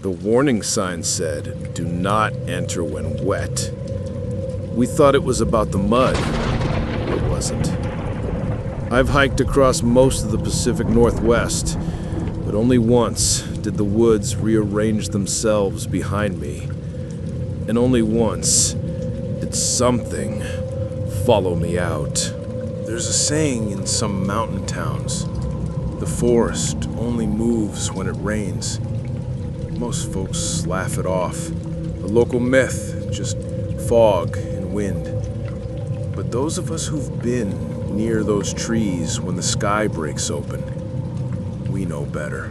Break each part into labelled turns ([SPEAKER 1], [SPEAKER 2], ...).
[SPEAKER 1] The warning sign said, "Do not enter when wet." We thought it was about the mud. It wasn't. I've hiked across most of the Pacific Northwest, but only once did the woods rearrange themselves behind me. And only once did something follow me out. There's a saying in some mountain towns, the forest only moves when it rains. Most folks laugh it off. A local myth, just fog and wind. But those of us who've been near those trees when the sky breaks open, we know better.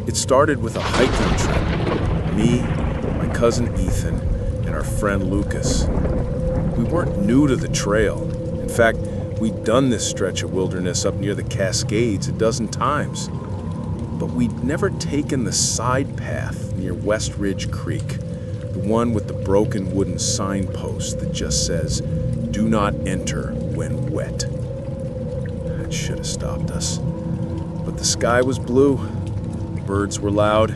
[SPEAKER 1] It started with a hiking trip. Me, my cousin Ethan, and our friend Lucas. We weren't new to the trail. In fact, we'd done this stretch of wilderness up near the Cascades a dozen times. But we'd never taken the side path near West Ridge Creek, the one with the broken wooden signpost that just says, "Do not enter when wet." That should have stopped us. But the sky was blue, the birds were loud,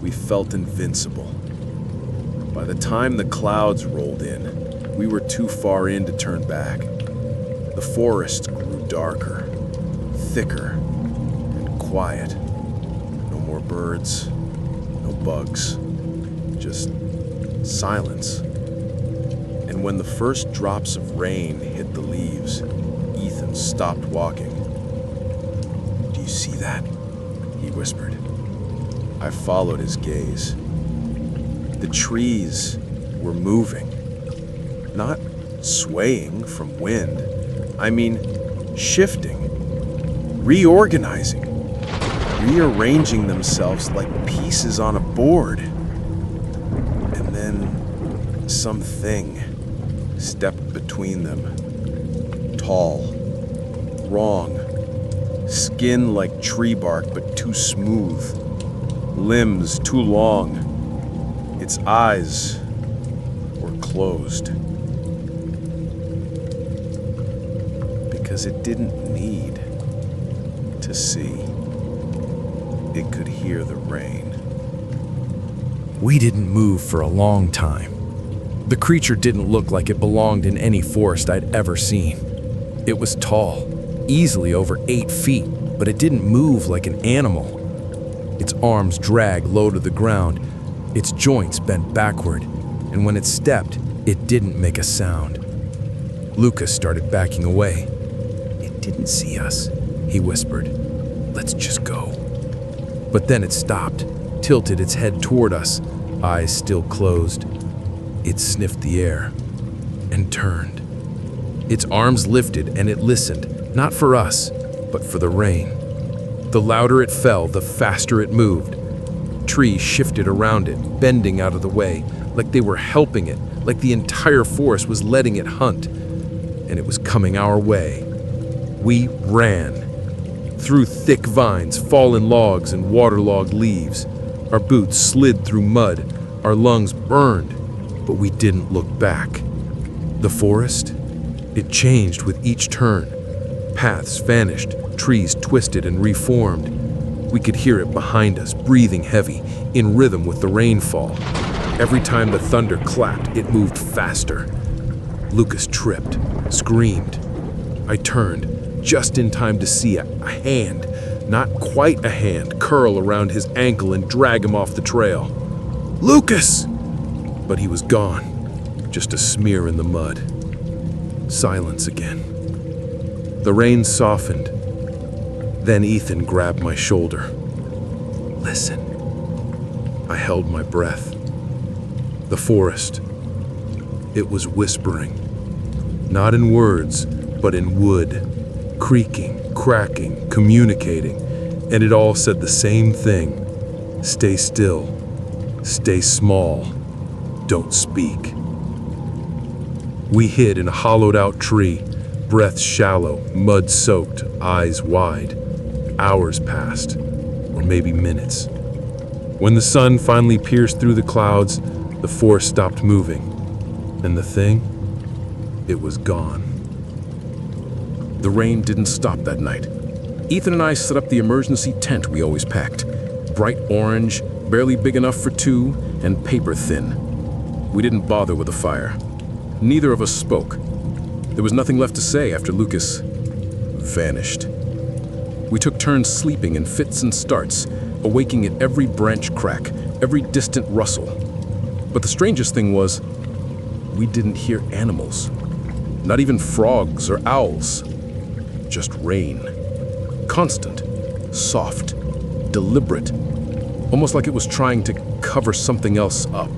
[SPEAKER 1] we felt invincible. By the time the clouds rolled in, we were too far in to turn back. The forest grew darker, thicker, and quiet. No more birds, no bugs, just silence. And when the first drops of rain hit the leaves, Ethan stopped walking. "Do you see that?" he whispered. I followed his gaze. The trees were moving, not swaying from wind. I mean, shifting, reorganizing, rearranging themselves like pieces on a board. And then something stepped between them. Tall, wrong, skin like tree bark but too smooth, limbs too long. Its eyes were closed. Because it didn't need to see. It could hear the rain.
[SPEAKER 2] We didn't move for a long time. The creature didn't look like it belonged in any forest I'd ever seen. It was tall, easily over 8 feet, but it didn't move like an animal. Its arms dragged low to the ground, its joints bent backward, and when it stepped, it didn't make a sound. Lucas started backing away. "It didn't see us," he whispered. "Let's just go." But then it stopped, tilted its head toward us, eyes still closed. It sniffed the air and turned. Its arms lifted and it listened, not for us, but for the rain. The louder it fell, the faster it moved. Trees shifted around it, bending out of the way, like they were helping it, like the entire forest was letting it hunt. And it was coming our way. We ran. Through thick vines, fallen logs, and waterlogged leaves. Our boots slid through mud, our lungs burned, but we didn't look back. The forest? It changed with each turn. Paths vanished, trees twisted and reformed. We could hear it behind us, breathing heavy, in rhythm with the rainfall. Every time the thunder clapped, it moved faster. Lucas tripped, screamed. I turned, just in time to see a hand, not quite a hand, curl around his ankle and drag him off the trail. "Lucas!" But he was gone, just a smear in the mud. Silence again. The rain softened. Then Ethan grabbed my shoulder. "Listen." I held my breath. The forest. It was whispering. Not in words, but in wood. Creaking, cracking, communicating. And it all said the same thing. Stay still. Stay small. Don't speak. We hid in a hollowed-out tree, breath shallow, mud-soaked, eyes wide. Hours passed, or maybe minutes. When the sun finally pierced through the clouds, the forest stopped moving. And the thing? It was gone. The rain didn't stop that night. Ethan and I set up the emergency tent we always packed. Bright orange,
[SPEAKER 1] barely big enough for two and paper thin. We didn't bother with a fire. Neither of us spoke. There was nothing left to say after Lucas vanished. We took turns sleeping in fits and starts, awaking at every branch crack, every distant rustle. But the strangest thing was, we didn't hear animals. Not even frogs or owls. Just rain. Constant, soft, deliberate, almost like it was trying to cover something else up.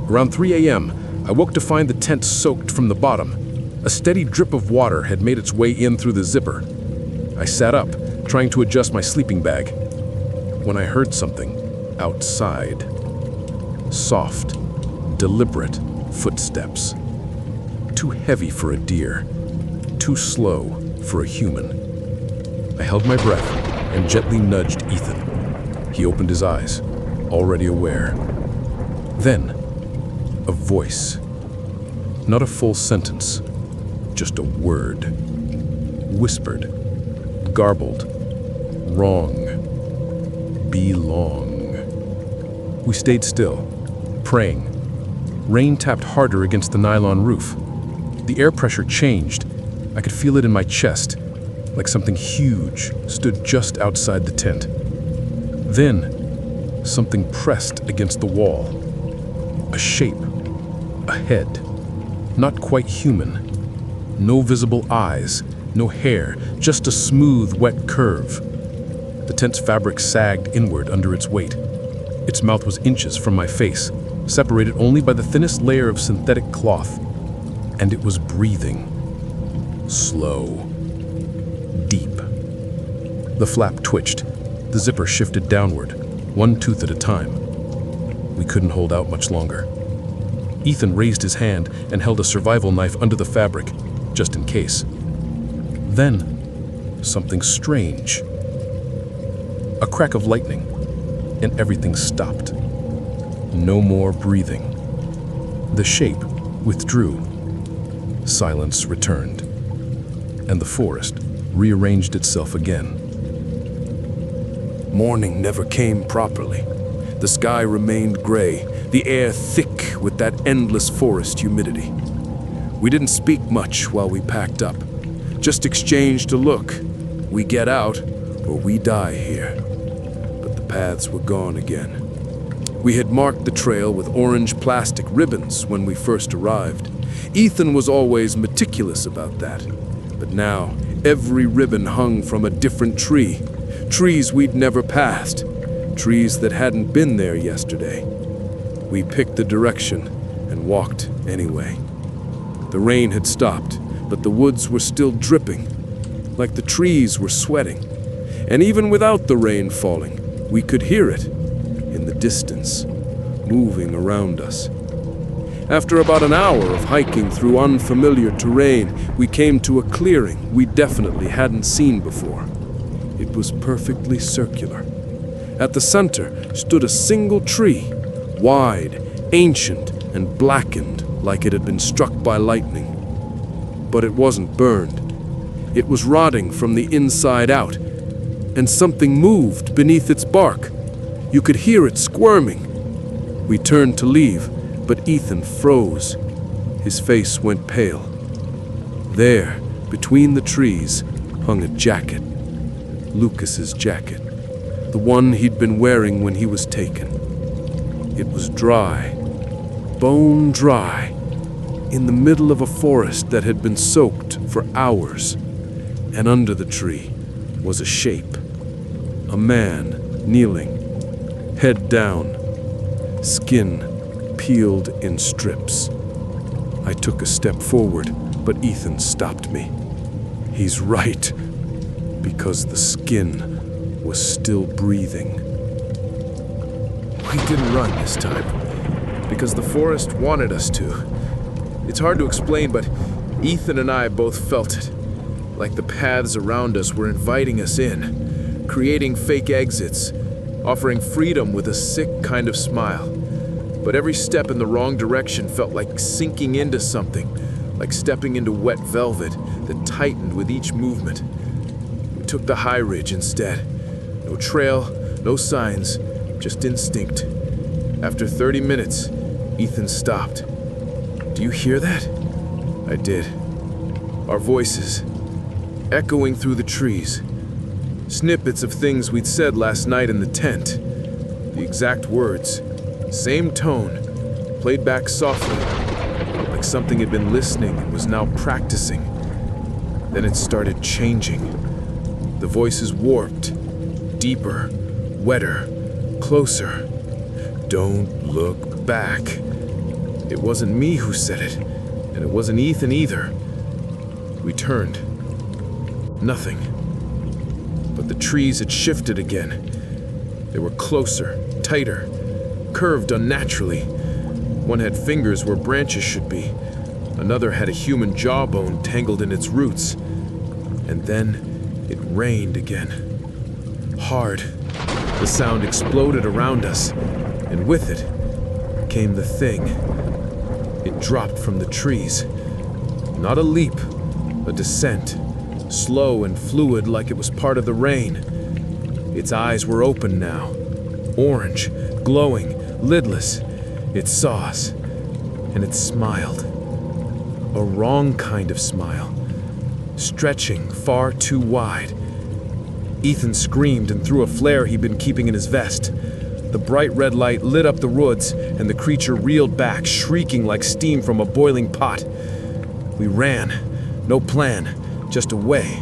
[SPEAKER 1] Around 3 a.m., I woke to find the tent soaked from the bottom. A steady drip of water had made its way in through the zipper. I sat up, trying to adjust my sleeping bag, when I heard something outside. Soft, deliberate footsteps. Too heavy for a deer, too slow for a human. I held my breath and gently nudged Ethan. He opened his eyes, already aware. Then, a voice. Not a full sentence, just a word. Whispered, garbled, wrong, belong. We stayed still, praying. Rain tapped harder against the nylon roof. The air pressure changed. I could feel it in my chest, like something huge stood just outside the tent. Then, something pressed against the wall. A shape, a head, not quite human. No visible eyes, no hair, just a smooth, wet curve. The tent's fabric sagged inward under its weight. Its mouth was inches from my face, separated only by the thinnest layer of synthetic cloth. And it was breathing. Slow. Deep. The flap twitched. The zipper shifted downward, one tooth at a time. We couldn't hold out much longer. Ethan raised his hand and held a survival knife under the fabric, just in case. Then, something strange. A crack of lightning, and everything stopped. No more breathing. The shape withdrew. Silence returned, and the forest rearranged itself again. Morning never came properly. The sky remained gray, the air thick with that endless forest humidity. We didn't speak much while we packed up, just exchanged a look. We get out, or we die here. But the paths were gone again. We had marked the trail with orange plastic ribbons when we first arrived. Ethan was always meticulous about that. But now, every ribbon hung from a different tree. Trees we'd never passed. Trees that hadn't been there yesterday. We picked the direction and walked anyway. The rain had stopped, but the woods were still dripping, like the trees were sweating. And even without the rain falling, we could hear it in the distance, moving around us. After about an hour of hiking through unfamiliar terrain, we came to a clearing we definitely hadn't seen before. It was perfectly circular. At the center stood a single tree, wide, ancient, and blackened like it had been struck by lightning. But it wasn't burned. It was rotting from the inside out, and something moved beneath its bark. You could hear it squirming. We turned to leave, but Ethan froze. His face went pale. There, between the trees, hung a jacket. Lucas's jacket. The one he'd been wearing when he was taken. It was dry, bone dry, in the middle of a forest that had been soaked for hours. And under the tree was a shape. A man kneeling, head down, skin peeled in strips. I took a step forward, but Ethan stopped me. He's right, because the skin was still breathing. We didn't run this time, because the forest wanted us to. It's hard to explain, but Ethan and I both felt it, like the paths around us were inviting us in, creating fake exits, offering freedom with a sick kind of smile. But every step in the wrong direction felt like sinking into something, like stepping into wet velvet that tightened with each movement. We took the high ridge instead. No trail, no signs, just instinct. After 30 minutes, Ethan stopped. "Do you hear that?" I did. Our voices, echoing through the trees. Snippets of things we'd said last night in the tent. The exact words, same tone, played back softly, like something had been listening and was now practicing. Then it started changing. The voices warped, deeper, wetter, closer. "Don't look back." It wasn't me who said it, and it wasn't Ethan either. We turned. Nothing. But the trees had shifted again. They were closer, tighter, curved unnaturally. One had fingers where branches should be. Another had a human jawbone tangled in its roots. And then it rained again. Hard. The sound exploded around us, and with it came the thing. It dropped from the trees. Not a leap, a descent, slow and fluid like it was part of the rain. Its eyes were open now, orange, glowing, lidless. It saw us, and it smiled. A wrong kind of smile, stretching far too wide. Ethan screamed and threw a flare he'd been keeping in his vest. The bright red light lit up the woods, and the creature reeled back, shrieking like steam from a boiling pot. We ran. No plan, just away.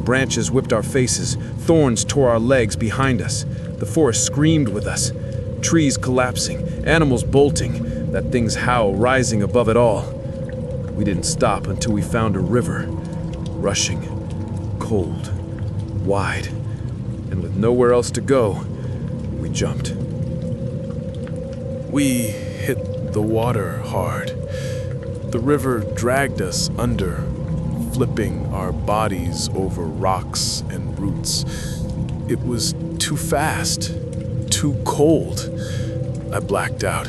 [SPEAKER 1] Branches whipped our faces, thorns tore our legs behind us. The forest screamed with us. Trees collapsing, animals bolting, that thing's howl rising above it all. We didn't stop until we found a river, rushing, cold, wide, and with nowhere else to go, we jumped.
[SPEAKER 3] We hit the water hard. The river dragged us under, flipping our bodies over rocks and roots. It was too fast, too cold. I blacked out.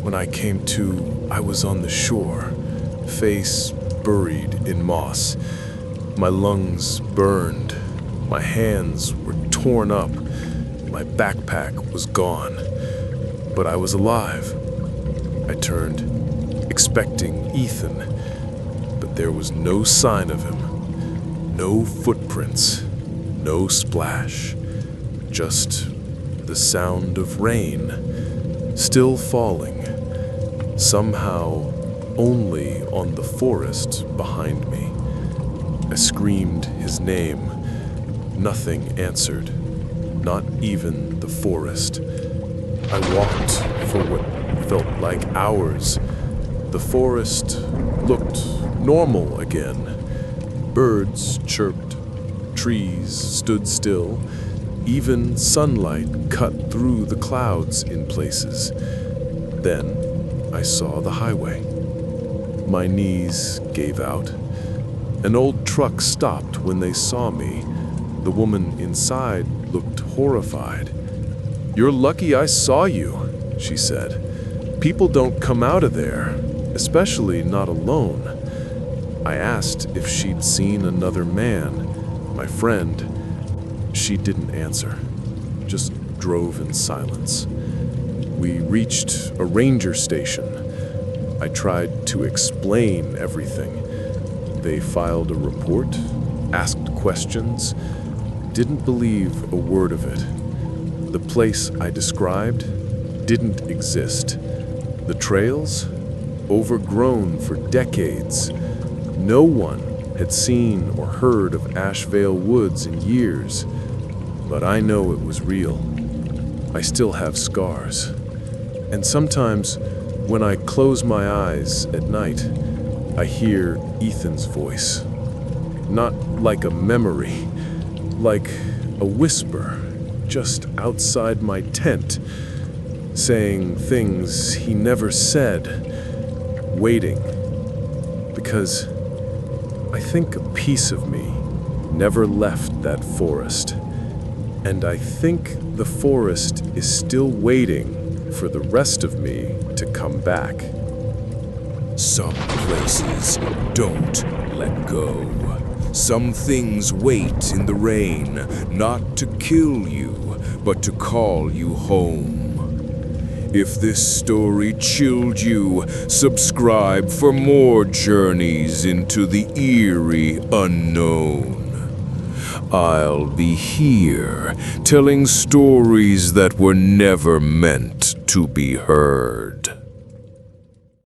[SPEAKER 3] When I came to, I was on the shore, face buried in moss. My lungs burned. My hands were torn up. My backpack was gone. But I was alive. I turned, expecting Ethan, but there was no sign of him. No footprints, no splash, just the sound of rain, still falling, somehow only on the forest behind me. I screamed his name. Nothing answered, not even the forest. I walked for what felt like hours. The forest looked normal again. Birds chirped, trees stood still, even sunlight cut through the clouds in places. Then I saw the highway. My knees gave out. An old truck stopped when they saw me. The woman inside looked horrified. "You're lucky I saw you," she said. "People don't come out of there, especially not alone." I asked if she'd seen another man, my friend. She didn't answer, just drove in silence. We reached a ranger station. I tried to explain everything. They filed a report, asked questions, didn't believe a word of it. The place I described didn't exist. The trails, overgrown for decades. No one had seen or heard of Ashevale Woods in years, but I know it was real. I still have scars. And sometimes, when I close my eyes at night, I hear Ethan's voice. Not like a memory, like a whisper just outside my tent, saying things he never said, waiting. Because I think a piece of me never left that forest. And I think the forest is still waiting for the rest of me to come back.
[SPEAKER 4] Some places don't let go. Some things wait in the rain, not to kill you, but to call you home. If this story chilled you, subscribe for more journeys into the eerie unknown. I'll be here, telling stories that were never meant to be heard.